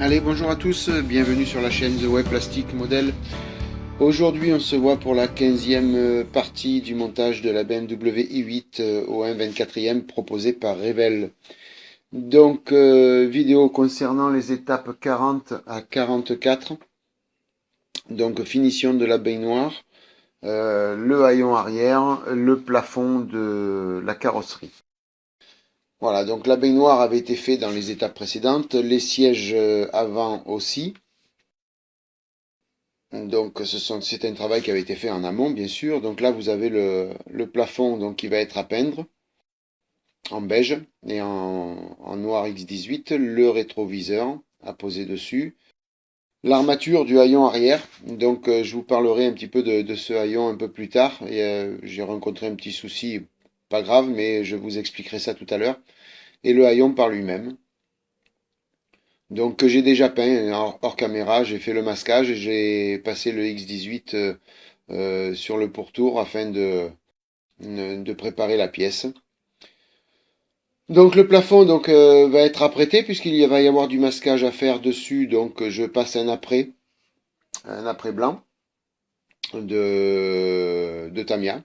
Allez, bonjour à tous, bienvenue sur la chaîne The Web Plastic Model. Aujourd'hui, on se voit pour la 15e partie du montage de la BMW i8 au 1/24e proposée par Revell. Donc, vidéo concernant les étapes 40 à 44. Donc, finition de la baignoire, le haillon arrière, le plafond de la carrosserie. Voilà, donc la baignoire avait été faite dans les étapes précédentes, les sièges avant aussi. Donc c'est un travail qui avait été fait en amont, bien sûr. Donc là, vous avez le plafond donc, qui va être à peindre en beige et en noir X18, le rétroviseur à poser dessus, l'armature du haillon arrière. Donc je vous parlerai un petit peu de ce haillon un peu plus tard. J'ai rencontré un petit souci, pas grave, mais je vous expliquerai ça tout à l'heure. Et le haillon par lui-même. Donc que j'ai déjà peint hors caméra, j'ai fait le masquage et j'ai passé le X18 sur le pourtour afin de préparer la pièce. Donc le plafond va être apprêté puisqu'il va y avoir du masquage à faire dessus. Donc je passe un après blanc de Tamiya.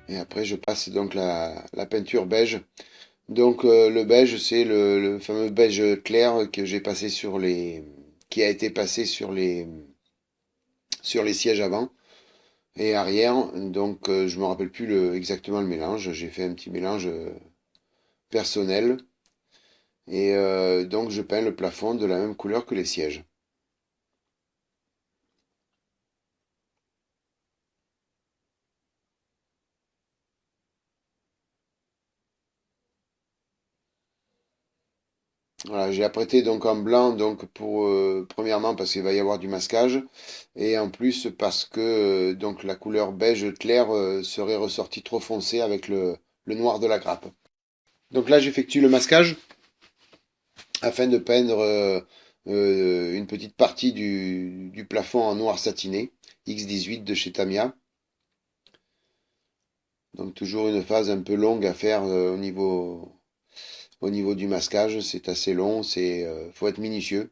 Et après je passe donc la peinture beige. Donc le beige c'est le fameux beige clair que j'ai passé qui a été passé sur les sièges avant et arrière. Donc je me rappelle plus exactement le mélange. J'ai fait un petit mélange personnel. Et donc je peins le plafond de la même couleur que les sièges. Voilà, j'ai apprêté donc en blanc donc pour premièrement parce qu'il va y avoir du masquage et en plus parce que donc la couleur beige clair serait ressortie trop foncée avec le noir de la grappe. Donc là j'effectue le masquage afin de peindre une petite partie du plafond en noir satiné X18 de chez Tamiya. Donc toujours une phase un peu longue à faire au niveau du masquage, c'est assez long, faut être minutieux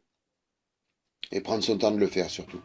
et prendre son temps de le faire surtout.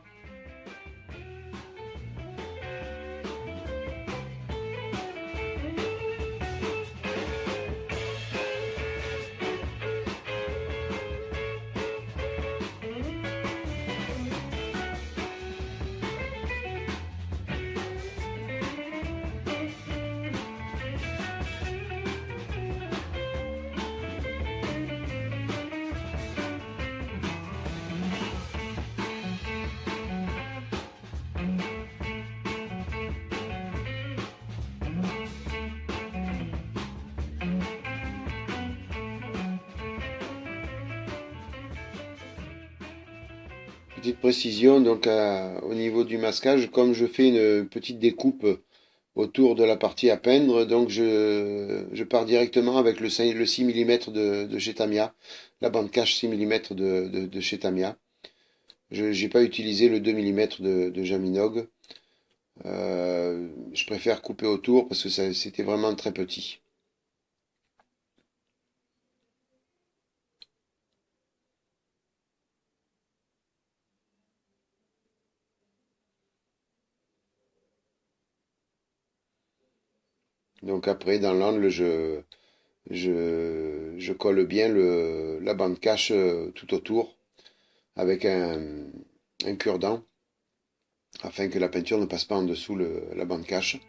Petite précision donc au niveau du masquage, comme je fais une petite découpe autour de la partie à peindre, donc je pars directement avec le 6 mm de chez Tamiya, la bande cache 6 mm de chez Tamiya. Je n'ai pas utilisé le 2 mm de Jaminog. Je préfère couper autour parce que c'était vraiment très petit. Donc après, dans l'angle, je colle bien la bande cache tout autour avec un cure-dent afin que la peinture ne passe pas en dessous la bande cache.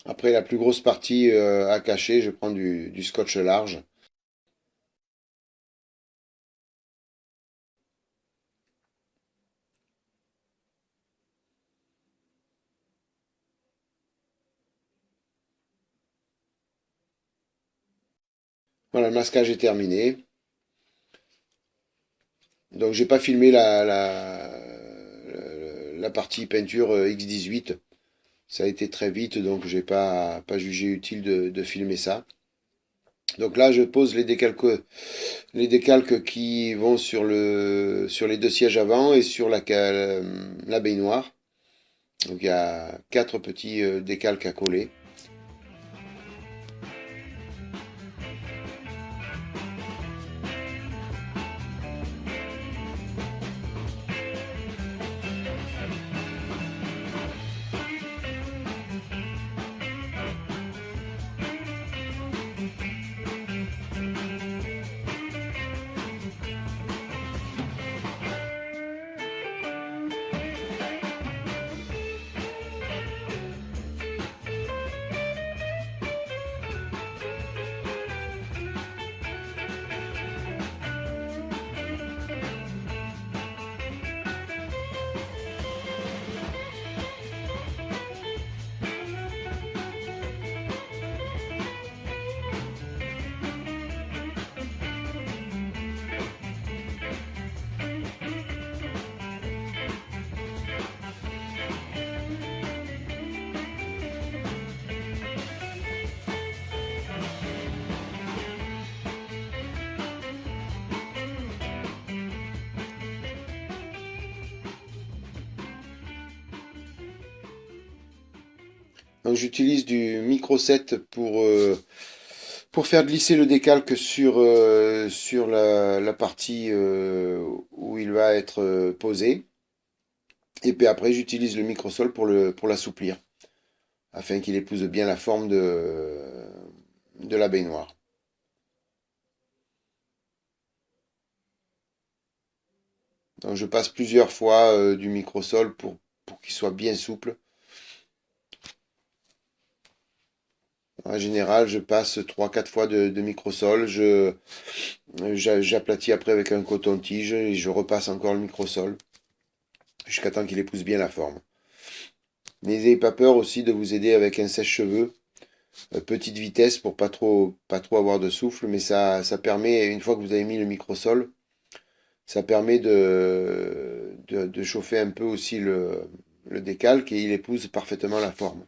Après la plus grosse partie à cacher, je prends du scotch large. Voilà, le masquage est terminé. Donc j'ai pas filmé la partie peinture X18. Ça a été très vite, donc j'ai pas jugé utile de filmer ça. Donc là, je pose les décalques qui vont sur les deux sièges avant et sur la baignoire. Donc il y a quatre petits décalques à coller. Donc j'utilise du micro 7 pour faire glisser le décalque sur la partie où il va être posé. Et puis après, j'utilise le microsol pour l'assouplir, afin qu'il épouse bien la forme de la baignoire. Donc je passe plusieurs fois du microsol pour qu'il soit bien souple. En général, je passe trois quatre fois de microsol. J'aplatis après avec un coton-tige et je repasse encore le microsol jusqu'à temps qu'il épouse bien la forme. N'ayez pas peur aussi de vous aider avec un sèche-cheveux, petite vitesse pour pas trop avoir de souffle, mais ça permet, une fois que vous avez mis le microsol, ça permet de chauffer un peu aussi le décalque et il épouse parfaitement la forme.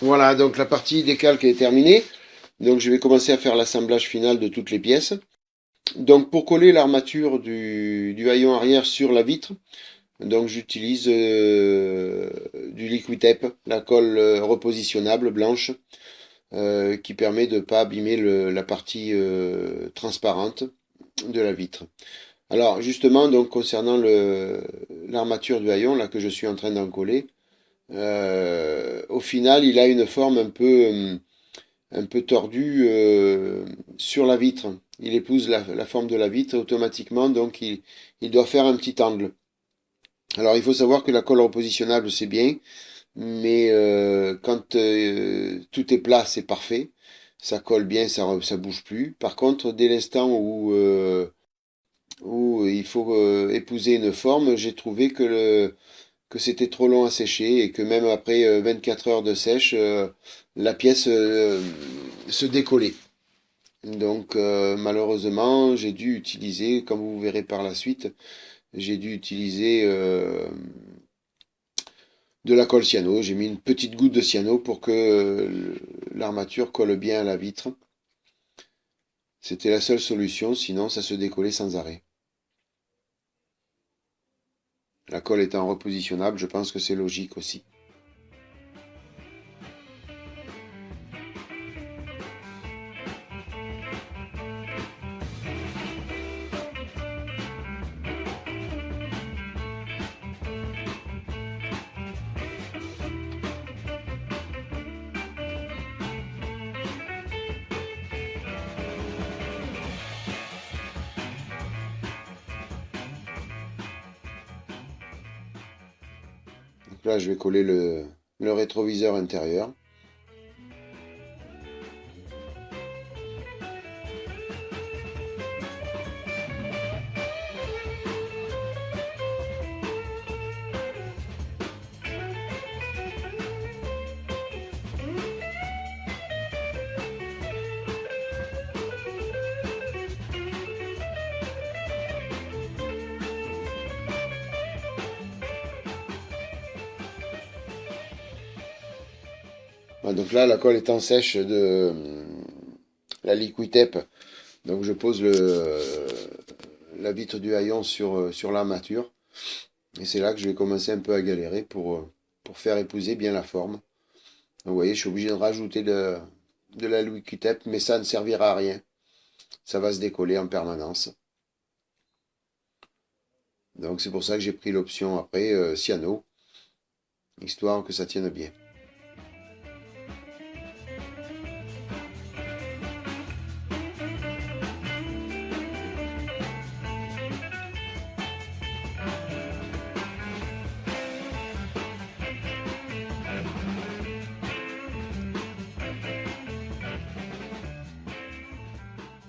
Voilà, donc la partie décalque est terminée. Donc je vais commencer à faire l'assemblage final de toutes les pièces. Donc pour coller l'armature du haillon arrière sur la vitre, donc j'utilise du liquid tape, la colle repositionnable blanche, qui permet de ne pas abîmer la partie transparente de la vitre. Alors justement, donc concernant l'armature du haillon, là que je suis en train d'en coller, au final il a une forme un peu tordue sur la vitre. Il épouse la forme de la vitre automatiquement, donc il doit faire un petit angle. Alors il faut savoir que la colle repositionnable c'est bien, mais quand tout est plat c'est parfait. ça colle bien, ça bouge plus. Par contre, dès l'instant où il faut épouser une forme, j'ai trouvé que c'était trop long à sécher et que même après 24 heures de sèche, la pièce se décollait. Donc malheureusement, j'ai dû utiliser, comme vous verrez par la suite, j'ai dû utiliser de la colle cyano. J'ai mis une petite goutte de cyano pour que l'armature colle bien à la vitre. C'était la seule solution, sinon ça se décollait sans arrêt. La colle étant repositionnable, je pense que c'est logique aussi. Donc là, je vais coller le rétroviseur intérieur. Voilà, donc là, la colle étant sèche de la Liquitepe, donc je pose la vitre du haillon sur l'armature. Et c'est là que je vais commencer un peu à galérer pour faire épouser bien la forme. Vous voyez, je suis obligé de rajouter de la Liquitepe, mais ça ne servira à rien. Ça va se décoller en permanence. Donc c'est pour ça que j'ai pris l'option après cyano, histoire que ça tienne bien.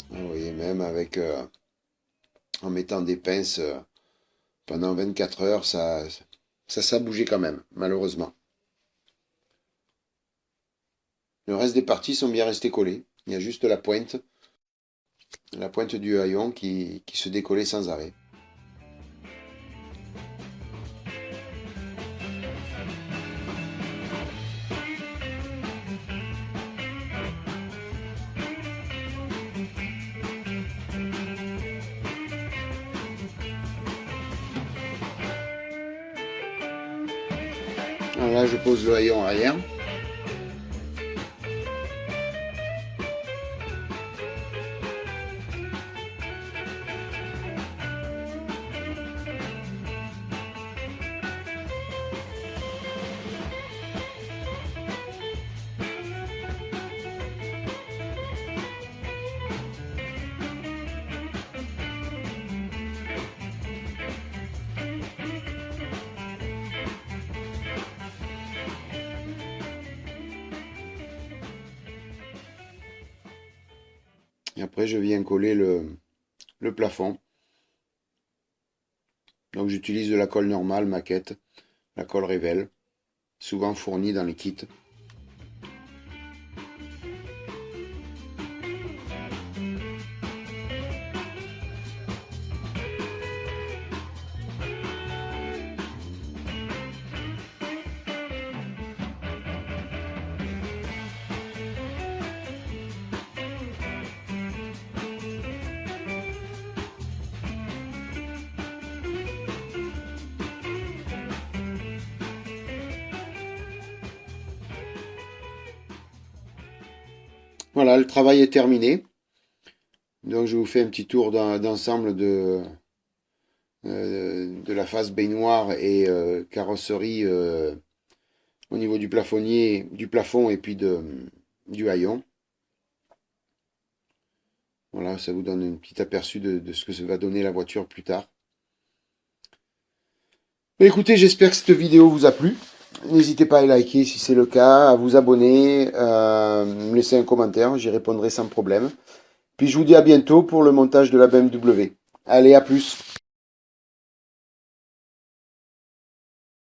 Vous voyez, même avec en mettant des pinces pendant 24 heures, ça bougeait quand même, malheureusement. Le reste des parties sont bien restées collées. Il y a juste la pointe du haillon qui se décollait sans arrêt. Alors là, je pose le haillon arrière. Et après, je viens coller le plafond. Donc j'utilise de la colle normale, maquette, la colle Révèle, souvent fournie dans les kits. Voilà, le travail est terminé. Donc je vous fais un petit tour d'ensemble de la face baignoire et carrosserie au niveau du plafonnier, du plafond et puis du haillon. Voilà, ça vous donne un petit aperçu de ce que ça va donner la voiture plus tard. Mais écoutez, j'espère que cette vidéo vous a plu. N'hésitez pas à liker si c'est le cas, à vous abonner, me laisser un commentaire, j'y répondrai sans problème. Puis je vous dis à bientôt pour le montage de la BMW. Allez, à plus!